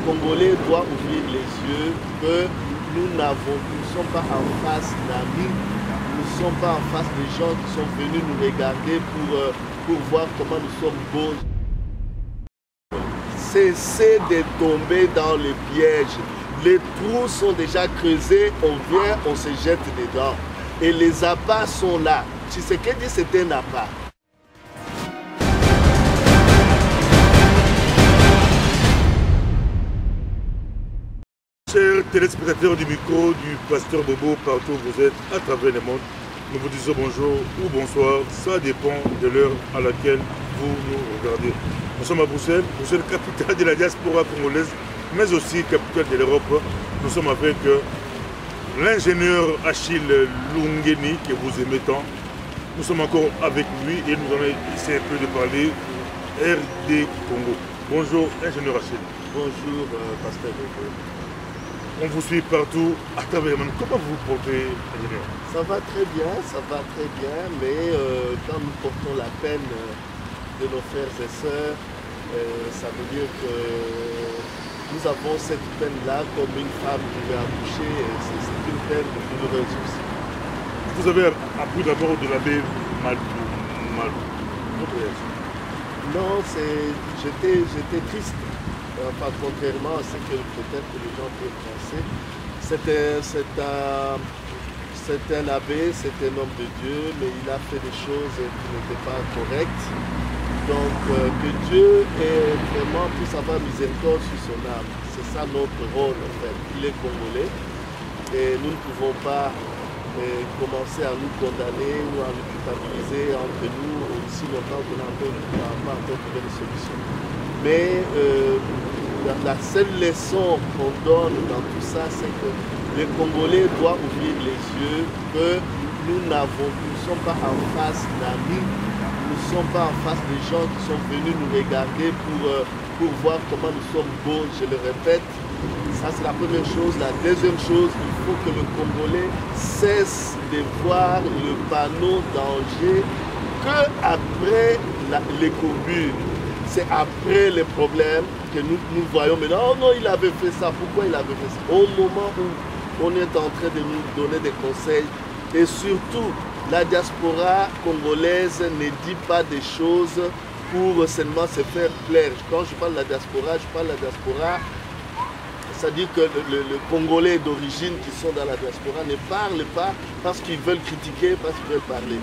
Congolais doivent ouvrir les yeux que nous ne sommes pas en face d'amis, nous ne sommes pas en face des gens qui sont venus nous regarder pour voir comment nous sommes beaux. Cessez de tomber dans les pièges. Les trous sont déjà creusés, on vient, on se jette dedans. Et les appâts sont là. Tshisekedi, c'était un appât. Chers téléspectateurs du micro du Pasteur Bobo, partout où vous êtes, à travers le monde, nous vous disons bonjour ou bonsoir, ça dépend de l'heure à laquelle vous nous regardez. Nous sommes à Bruxelles, Bruxelles, capitale de la diaspora congolaise, mais aussi capitale de l'Europe. Nous sommes avec l'ingénieur Achille Lungeni, que vous aimez tant. Nous sommes encore avec lui et nous allons essayer un peu de parler RD Congo. Bonjour, ingénieur Achille. Bonjour, Pasteur Bobo. On vous suit partout à travers le monde. Comment vous vous portez, ingénieur? Ça va très bien, mais quand nous portons la peine de nos frères et sœurs, ça veut dire que nous avons cette peine-là comme une femme qui veut accoucher, c'est une peine douloureuse aussi. Vous avez appris d'abord de l'abbé Malou. Votre réaction? Non, j'étais triste. Enfin, contrairement à ce que peut-être les gens peuvent penser, c'est un abbé, c'est un homme de Dieu, mais il a fait des choses qui n'étaient pas correctes. Donc, que Dieu ait vraiment puisse avoir miséricorde sur son âme. C'est ça notre rôle en fait. Il est congolais et nous ne pouvons pas commencer à nous condamner ou à nous culpabiliser entre nous aussi longtemps qu'on n'a pas encore trouvé de solution. Mais la seule leçon qu'on donne dans tout ça, c'est que les Congolais doivent ouvrir les yeux que nous ne sommes pas en face d'amis, nous ne sommes pas en face des gens qui sont venus nous regarder pour voir comment nous sommes beaux, je le répète. Ça, c'est la première chose. La deuxième chose, il faut que le Congolais cesse de voir le panneau danger qu'après les communes. C'est après les problèmes que nous voyons maintenant. Oh non, il avait fait ça. Pourquoi il avait fait ça? Au moment où on est en train de nous donner des conseils, et surtout, la diaspora congolaise ne dit pas des choses pour seulement se faire plaire. Quand je parle de la diaspora, c'est-à-dire que le Congolais d'origine qui sont dans la diaspora ne parlent pas parce qu'ils veulent critiquer, parce qu'ils veulent parler.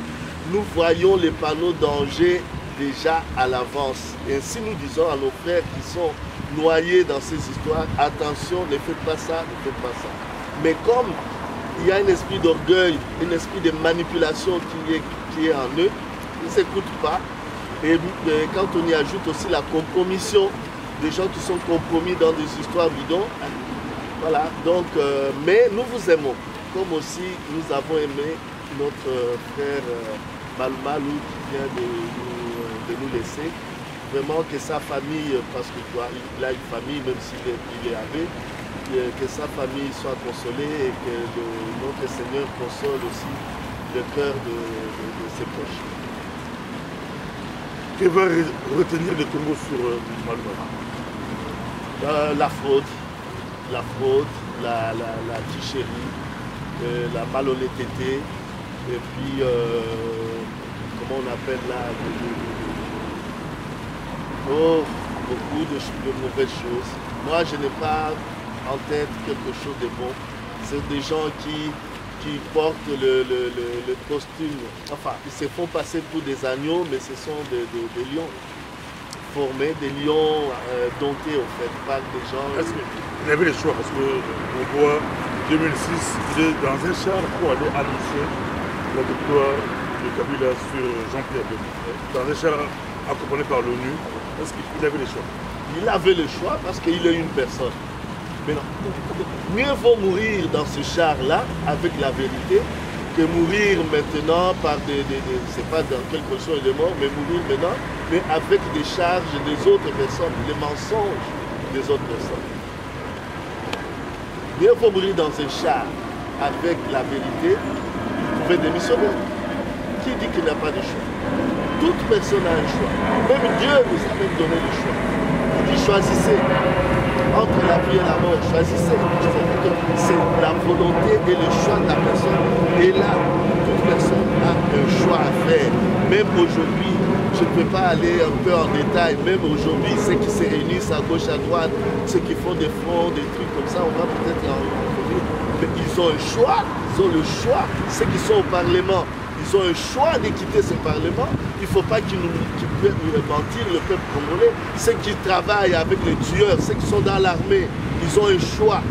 Nous voyons les panneaux danger déjà à l'avance. Et ainsi nous disons à nos frères qui sont noyés dans ces histoires, attention, ne faites pas ça, ne faites pas ça. Mais comme il y a un esprit d'orgueil, un esprit de manipulation qui est en eux, ils ne s'écoutent pas. Et quand on y ajoute aussi la compromission, des gens qui sont compromis dans des histoires bidons, voilà, donc, mais nous vous aimons, comme aussi nous avons aimé notre frère Malou qui vient de nous laisser. Vraiment que sa famille, parce qu'il a une famille, même s'il est abbé, que sa famille soit consolée et que notre Seigneur console aussi le cœur de ses proches. Que va retenir le Congo sur Malou? La fraude, la tricherie, la malhonnêteté, et puis, comment on appelle là, beaucoup de mauvaises choses. Moi, je n'ai pas en tête quelque chose de bon. C'est des gens qui portent le costume, enfin, ils se font passer pour des agneaux, mais ce sont des lions formés, des lions domptés, en fait, par des gens. Est-ce qu'il avait le choix? Parce qu'on voit 2006, il est dans un char pour aller annoncer la victoire de Kabila sur Jean-Pierre Bemba. Dans un char accompagné par l'ONU. Est-ce qu'il avait le choix? Il avait le choix parce qu'il est une personne. Mais non, mieux vaut mourir dans ce char-là avec la vérité que mourir maintenant par c'est pas dans quelle position il est mort, mais mourir maintenant, mais avec des charges des autres personnes, les mensonges des autres personnes. Mieux vaut mourir dans un char avec la vérité, vous pouvez démissionner. Qui dit qu'il n'y a pas de choix? Toute personne a un choix. Même Dieu nous a même donné le choix. dit choisissez entre la vie et la mort, choisissez. C'est la volonté et le choix de la personne. Et là, toute personne a un choix à faire. Même aujourd'hui, je ne peux pas aller un peu en détail, même aujourd'hui, ceux qui se réunissent à gauche, à droite, ceux qui font des fronts, des trucs comme ça, on va peut-être en revenir. Mais ils ont un choix, ils ont le choix. Ceux qui sont au Parlement, ils ont un choix de quitter ce Parlement. Il ne faut pas qu'ils puissent mentir le peuple congolais. Ceux qui travaillent avec les tueurs, ceux qui sont dans l'armée, ils ont un choix.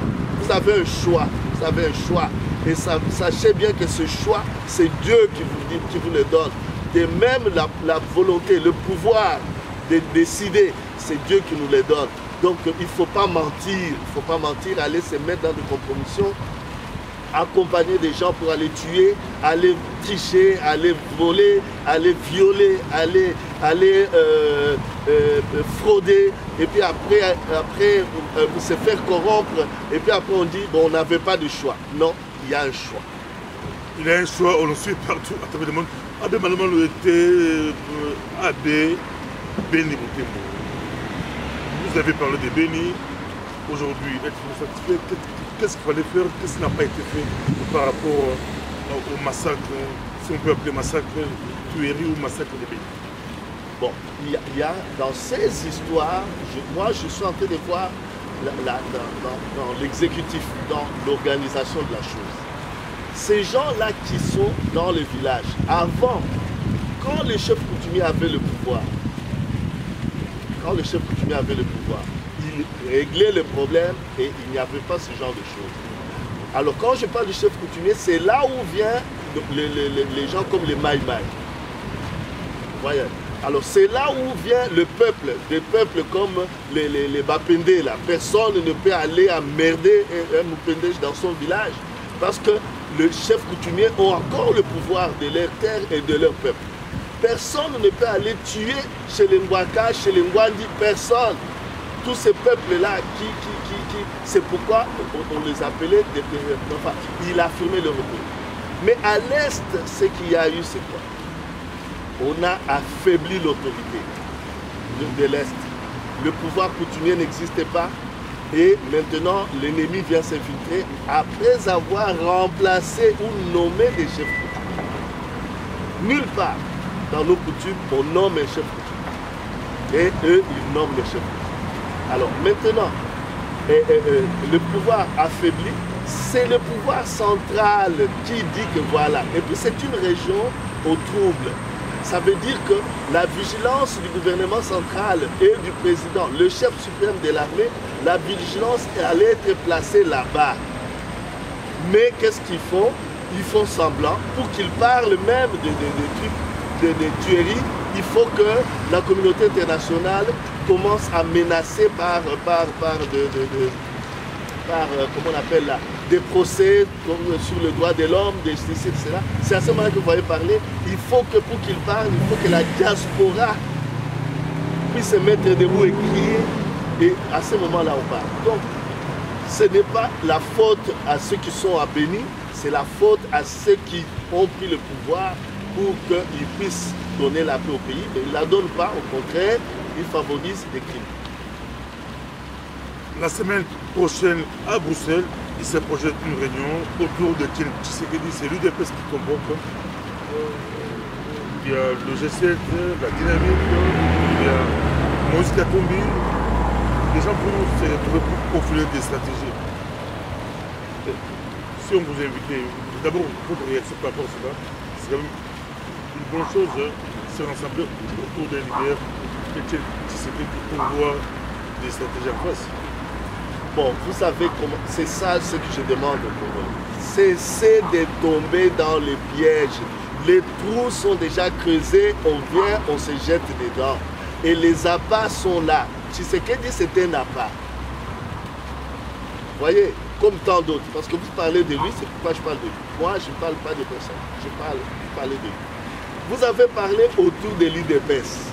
Vous avez un choix. Vous avez un choix. Et sachez bien que ce choix, c'est Dieu qui vous le donne. Et même la volonté, le pouvoir de décider, c'est Dieu qui nous le donne. Donc il ne faut pas mentir. Il ne faut pas mentir, aller se mettre dans des compromissions, accompagner des gens pour aller tuer, aller tricher, aller voler, aller violer, aller frauder, et puis après se faire corrompre, et puis après on dit, bon, on n'avait pas de choix. Non, il y a un choix. Il y a un choix, on le suit partout à travers le monde. Abbé Malumalu était Abbé Béni Butembo. Vous avez parlé de Béni. Aujourd'hui, êtes-vous satisfait? Qu'est-ce qu'il fallait faire? Qu'est-ce qui n'a pas été fait par rapport au massacre, si on peut appeler massacre, tuerie ou massacre de Béni? Bon, il y a dans ces histoires, moi je suis en train de voir dans l'exécutif, dans l'organisation de la chose. Ces gens-là qui sont dans le village, avant, quand les chefs coutumiers avaient le pouvoir, ils réglaient le problème et il n'y avait pas ce genre de choses. Alors quand je parle du chef coutumier, c'est là où viennent les gens comme les Maïmaï. Voyez. Alors c'est là où vient le peuple, des peuples comme les Bapendé là. Personne ne peut aller emmerder un Mupende dans son village parce que les chefs coutumiers ont encore le pouvoir de leur terre et de leur peuple. Personne ne peut aller tuer chez les Ngwaka, chez les Ngwandi, personne. Tous ces peuples-là, c'est pourquoi on les appelait des enfin, il a affirmé le retour. Mais à l'Est, ce qu'il y a eu, c'est quoi? On a affaibli l'autorité de l'Est. Le pouvoir coutumier n'existait pas. Et maintenant, l'ennemi vient s'infiltrer après avoir remplacé ou nommé des chefs coutumiers. Nulle part dans nos coutumes, on nomme un chef coutumier. Et eux, ils nomment les chefs coutumiers. Alors maintenant, le pouvoir affaibli, c'est le pouvoir central qui dit que voilà. Et puis c'est une région au trouble. Ça veut dire que la vigilance du gouvernement central et du président, le chef suprême de l'armée, la vigilance allait être placée là-bas. Mais qu'est-ce qu'ils font? Ils font semblant pour qu'ils parlent même de tueries. Il faut que la communauté internationale commence à menacer par comment on appelle là, des procès sur le droit de l'homme, des justice, etc. C'est à ce moment-là que vous voyez parler. Il faut que pour qu'il parle, il faut que la diaspora puisse se mettre debout et crier. Et à ce moment-là, on parle. Donc, ce n'est pas la faute à ceux qui sont à Béni, c'est la faute à ceux qui ont pris le pouvoir pour qu'ils puissent donner la paix au pays. Mais ils ne la donnent pas, au contraire, ils favorisent des crimes. La semaine prochaine, à Bruxelles, il se projette une réunion autour de Tshisekedi. C'est l'UDPS qui convoque. Il y a le G7, la dynamique, il y a Moïse Katumbi. Les gens vont se retrouver pour profiler des stratégies. Si on vous invite, d'abord, votre réaction par rapport à cela, c'est quand même une bonne chose, se rassembler autour d'un leader qui Tshisekedi pour voir des stratégies en face. Bon, vous savez comment, c'est ça ce que je demande au Congo. Cessez de tomber dans les pièges. Les trous sont déjà creusés, on vient, on se jette dedans. Et les appâts sont là. Tshisekedi, c'est un appât. Vous voyez, comme tant d'autres. Parce que vous parlez de lui, c'est pourquoi je parle de lui. Moi, je ne parle pas de personne. Je parle de lui. Vous avez parlé autour de l'UDPS.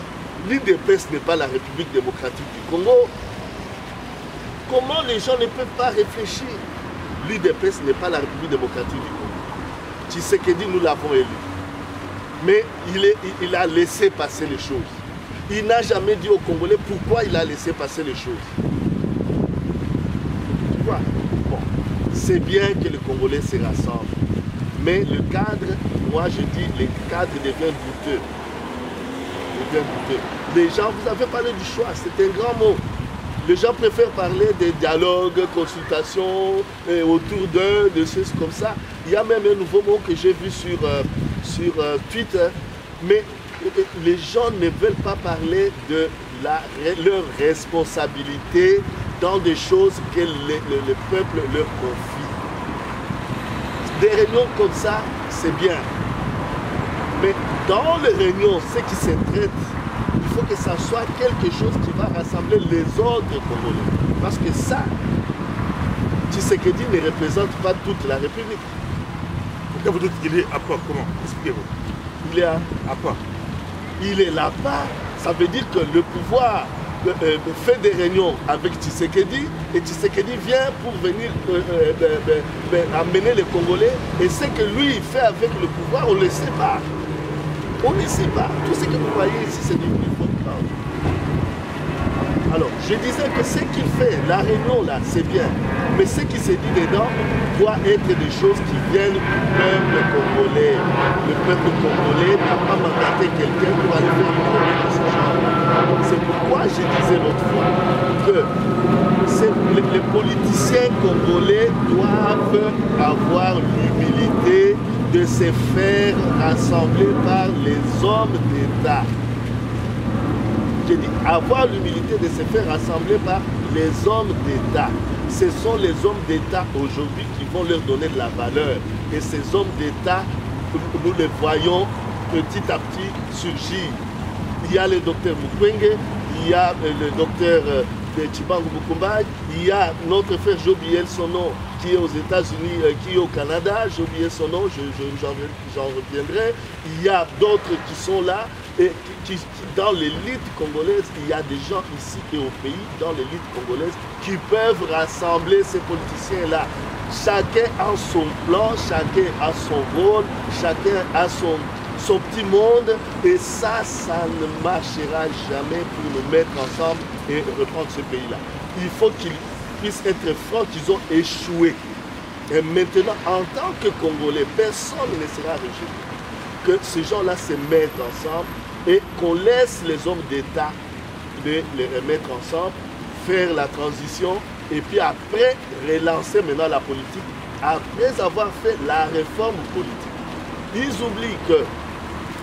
L'UDPS n'est pas la République démocratique du Congo. Comment les gens ne peuvent pas réfléchir? L'UDPS n'est pas la République démocratique du Congo. Tshisekedi, nous l'avons élu. Mais il a laissé passer les choses. Il n'a jamais dit aux Congolais pourquoi il a laissé passer les choses. Tu vois? Bon, c'est bien que les Congolais se rassemblent. Mais le cadre, moi je dis, le cadre devient douteux. Les gens, vous avez parlé du choix, c'est un grand mot. Les gens préfèrent parler des dialogues, consultations, autour d'eux, de choses comme ça. Il y a même un nouveau mot que j'ai vu sur Twitter. Mais les gens ne veulent pas parler de leur responsabilité dans des choses que le peuple leur confie. Des réunions comme ça, c'est bien. Mais dans les réunions, ce qui se traite, il faut que ça soit quelque chose qui va rassembler les autres Congolais. Parce que ça, Tshisekedi ne représente pas toute la République. Pourquoi vous dites qu'il est à part? Comment? Expliquez-vous. Il est à part. Il est là-bas. Ça veut dire que le pouvoir fait des réunions avec Tshisekedi et Tshisekedi vient pour venir amener les Congolais. Et ce que lui il fait avec le pouvoir, on ne le sait pas. On ne sait pas. Tout ce que vous voyez ici, c'est du faux. Alors, je disais que ce qu'il fait, la réunion là, c'est bien. Mais ce qui se dit dedans doit être des choses qui viennent du peuple congolais. Le peuple congolais n'a pas mandaté quelqu'un pour aller faire une réunion de ce genre. C'est pourquoi je disais l'autre fois que les politiciens congolais doivent avoir l'humilité de se faire rassembler par les hommes d'État. J'ai dit avoir l'humilité de se faire rassembler par les hommes d'État. Ce sont les hommes d'État aujourd'hui qui vont leur donner de la valeur. Et ces hommes d'État, nous les voyons petit à petit surgir. Il y a le docteur Mukwege, il y a le docteur Tshilombo Mukumba, il y a notre frère, j'ai oublié son nom, qui est aux États-Unis, qui est au Canada, j'ai oublié son nom, j'en reviendrai. Il y a d'autres qui sont là. Et dans l'élite congolaise, il y a des gens ici et au pays, dans l'élite congolaise, qui peuvent rassembler ces politiciens-là. Chacun a son plan, chacun a son rôle, chacun a son petit monde. Et ça ne marchera jamais pour nous mettre ensemble et reprendre ce pays-là. Il faut qu'ils puissent être francs qu'ils ont échoué. Et maintenant, en tant que Congolais, personne ne sera rejeté. Que ces gens-là se mettent ensemble et qu'on laisse les hommes d'État les remettre ensemble, faire la transition et puis après relancer maintenant la politique, après avoir fait la réforme politique. Ils oublient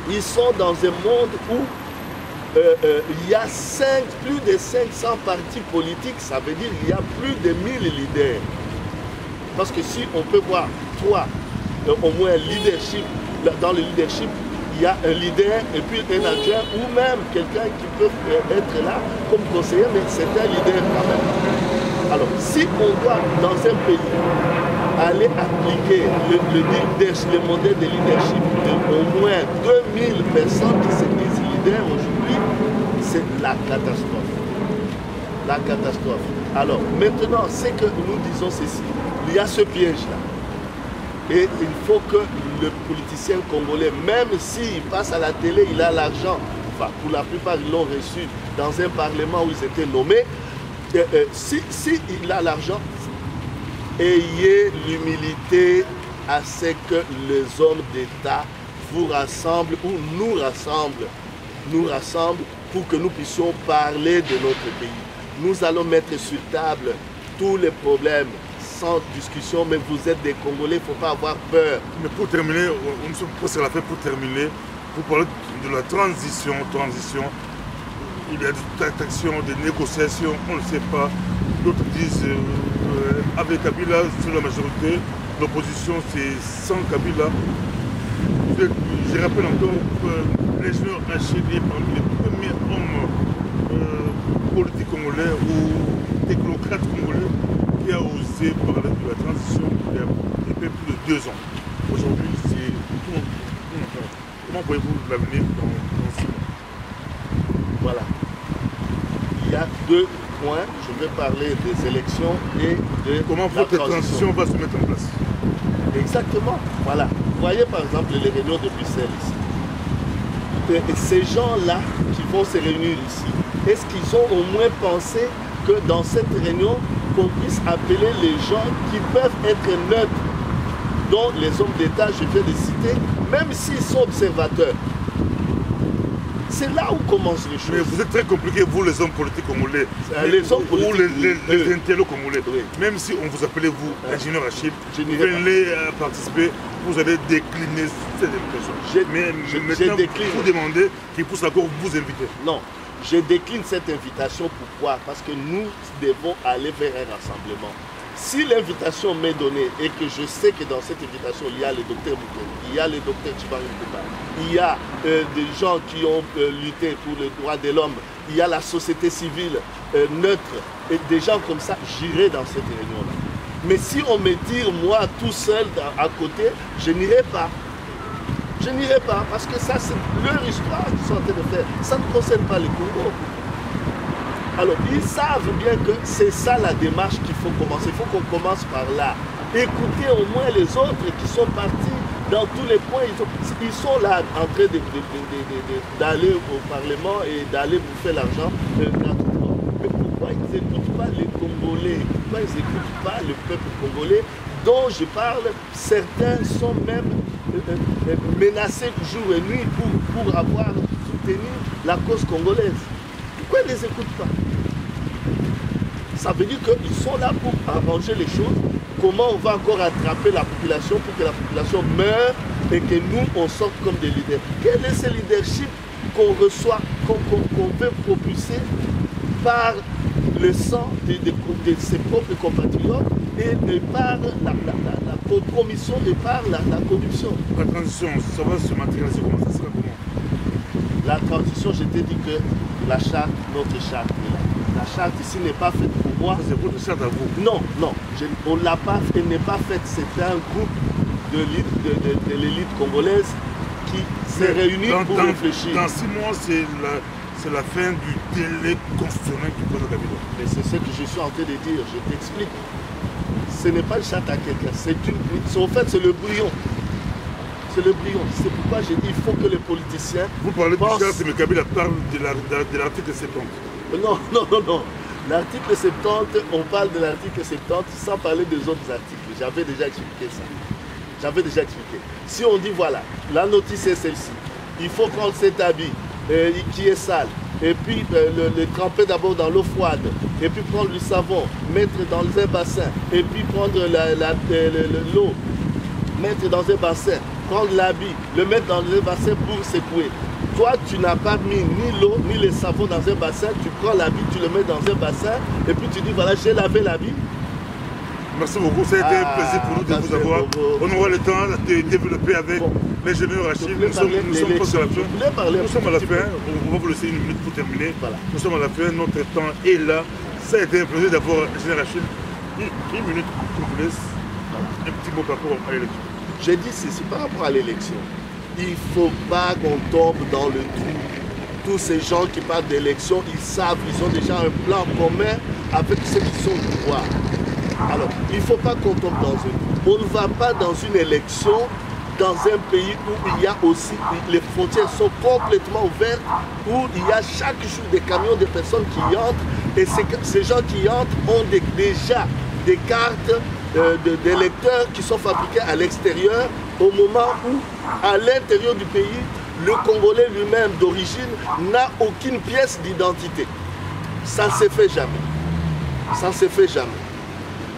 qu'ils sont dans un monde où il y a plus de 500 partis politiques, ça veut dire qu'il y a plus de 1000 leaders. Parce que si on peut voir au moins leadership, dans le leadership, il y a un leader et puis un adjoint ou même quelqu'un qui peut être là comme conseiller, mais c'est un leader quand même. Alors, si on doit dans un pays aller appliquer le modèle de leadership de au moins 2000 personnes qui se disent leaders aujourd'hui, c'est la catastrophe. La catastrophe. Alors, maintenant, c'est que nous disons ceci. Il y a ce piège-là. Et il faut que le politicien congolais, même s'il passe à la télé, il a l'argent, enfin pour la plupart ils l'ont reçu dans un parlement où ils étaient nommés, si il a l'argent, ayez l'humilité à ce que les hommes d'État vous rassemblent ou nous rassemblent pour que nous puissions parler de notre pays. Nous allons mettre sur table tous les problèmes sans discussion, mais vous êtes des Congolais, il ne faut pas avoir peur. Mais pour terminer, on se pose la fin pour terminer, pour parler de la transition. Il y a des tractations, des négociations, on ne sait pas. D'autres disent avec Kabila, c'est la majorité, l'opposition c'est sans Kabila. Je rappelle encore que l'ingénieur Achille est parmi les premiers hommes politiques congolais ou technocrates congolais qui a osé parler de la transition il y a plus de 2 ans. Aujourd'hui, c'est comment voyez-vous l'avenir dans 6 mois? Voilà. Il y a 2 points. Je vais parler des élections et de comment votre transition va se mettre en place. Exactement. Voilà. Vous voyez par exemple les réunions de Bruxelles ici. ces gens-là qui vont se réunir ici, est-ce qu'ils ont au moins pensé que dans cette réunion, qu'on puisse appeler les gens qui peuvent être neutres, dont les hommes d'État, je viens de citer, même s'ils sont observateurs. C'est là où commencent les choses. Mais vous êtes très compliqué, vous les hommes politiques congolais, les hommes politiques, ou les intellos congolais. Oui. Même si on vous appelait vous, ingénieur Achille, vous venez participer, vous allez décliner cette invitation. Mais maintenant, vous demandez qu'il puisse encore vous inviter. Non, je décline cette invitation. Pourquoi? Parce que nous devons aller vers un rassemblement. Si l'invitation m'est donnée et que je sais que dans cette invitation, il y a le docteur Mukwege, il y a le docteur Tshibari Mputa, il y a des gens qui ont lutté pour les droits de l'homme, il y a la société civile neutre, et des gens comme ça, j'irai dans cette réunion-là. Mais si on me tire, moi, tout seul à côté, je n'irai pas. Je n'irai pas, parce que ça, c'est leur histoire qu'ils sont en train de faire. Ça ne concerne pas le Congo. Alors, ils savent bien que c'est ça la démarche qu'il faut commencer. Il faut qu'on commence par là. Écoutez au moins les autres qui sont partis dans tous les points. Ils sont là en train d'aller au Parlement et d'aller bouffer l'argent gratuitement. Mais pourquoi ils n'écoutent pas les Congolais? Pourquoi ils n'écoutent pas le peuple congolais dont je parle? Certains sont même menacés jour et nuit pour avoir soutenu la cause congolaise. Pourquoi ils ne les écoutent pas? Ça veut dire qu'ils sont là pour arranger les choses. Comment on va encore attraper la population pour que la population meure et que nous, on sorte comme des leaders? Quel est ce leadership qu'on reçoit, qu'on veut propulser par le sang de ses propres compatriotes et par la compromission et par la corruption? La transition, ça va se matérialiser comment? Ça sera comment? La transition, je t'ai dit que la charte, notre charte est là. La charte ici n'est pas faite pour moi. C'est votre charte à vous? Non, non. On ne l'a pas, elle n'est pas faite. C'est un groupe de l'élite congolaise qui s'est réuni pour réfléchir. Dans 6 mois, c'est la fin du délai constitutionnel du président Kabila. Mais c'est ce que je suis en train de dire. Je t'explique. Ce n'est pas une charte à quelqu'un. En fait, c'est le brouillon. C'est le brouillon. C'est pourquoi j'ai dit qu'il faut que les politiciens... Vous parlez de charte, mais Kabila parle de l'article 70. Non, non, non, non. L'article 70, on parle de l'article 70 sans parler des autres articles. J'avais déjà expliqué ça. J'avais déjà expliqué. Si on dit, voilà, la notice est celle-ci, il faut prendre cet habit qui est sale, et puis le tremper d'abord dans l'eau froide, et puis prendre du savon, mettre dans un bassin, et puis prendre l'eau, mettre dans un bassin, prendre l'habit, le mettre dans un bassin pour secouer. Toi, tu n'as pas mis ni l'eau, ni le savon dans un bassin, tu prends l'habit, tu le mets dans un bassin, et puis tu dis, voilà, j'ai lavé l'habit. Merci beaucoup, ça a été un plaisir pour nous de vous avoir. On aura le temps de développer avec l'ingénieur Achille. Nous sommes presque à la fin. Nous sommes à la fin, on va vous laisser 1 minute pour terminer. Voilà. Nous sommes à la fin, notre temps est là. Ça a été un plaisir d'avoir l'ingénieur Achille. 1 minute, je vous laisse. Un petit mot par rapport à l'élection. J'ai dit ceci par rapport à l'élection. Il ne faut pas qu'on tombe dans le trou. Tous ces gens qui parlent d'élection, ils savent, ils ont déjà un plan commun avec ceux qui sont au pouvoir. Alors, il ne faut pas qu'on tombe dans un trou. On ne va pas dans une élection dans un pays où il y a aussi, les frontières sont complètement ouvertes, où il y a chaque jour des camions de personnes qui entrent, et ces gens qui entrent ont déjà des cartes d'électeurs qui sont fabriqués à l'extérieur, au moment où, à l'intérieur du pays, le Congolais lui-même d'origine n'a aucune pièce d'identité. Ça ne se fait jamais. Ça ne se fait jamais.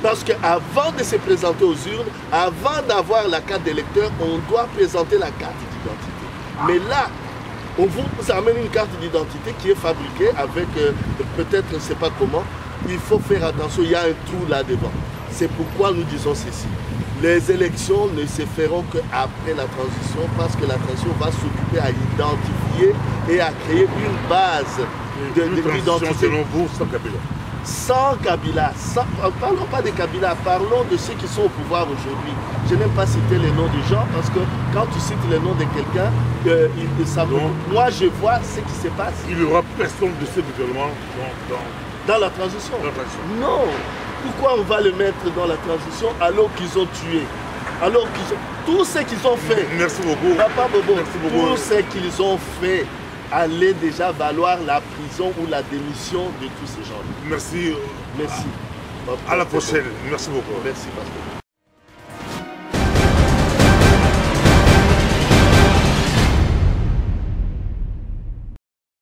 Parce qu'avant de se présenter aux urnes, avant d'avoir la carte d'électeur, on doit présenter la carte d'identité. Mais là, on vous amène une carte d'identité qui est fabriquée avec, peut-être, je ne sais pas comment, il faut faire attention, il y a un trou là-devant. C'est pourquoi nous disons ceci. Les élections ne se feront qu'après la transition, parce que la transition va s'occuper à identifier et à créer une base d'identité. Selon vous, sans Kabila. Sans Kabila, parlons pas de Kabila, parlons de ceux qui sont au pouvoir aujourd'hui. Je n'aime pas citer les noms des gens parce que quand tu cites le nom de quelqu'un, moi je vois ce qui se passe. Il n'y aura personne de ce gouvernement dans la transition. Non. Pourquoi on va le mettre dans la transition alors qu'ils ont tué Alors, tout ce qu'ils ont fait, Merci beaucoup. Papa Bobo, Merci beaucoup. tout ce qu'ils ont fait allait déjà valoir la prison ou la démission de tous ces gens. Merci. Merci. À la prochaine. Merci beaucoup. Merci, pasteur.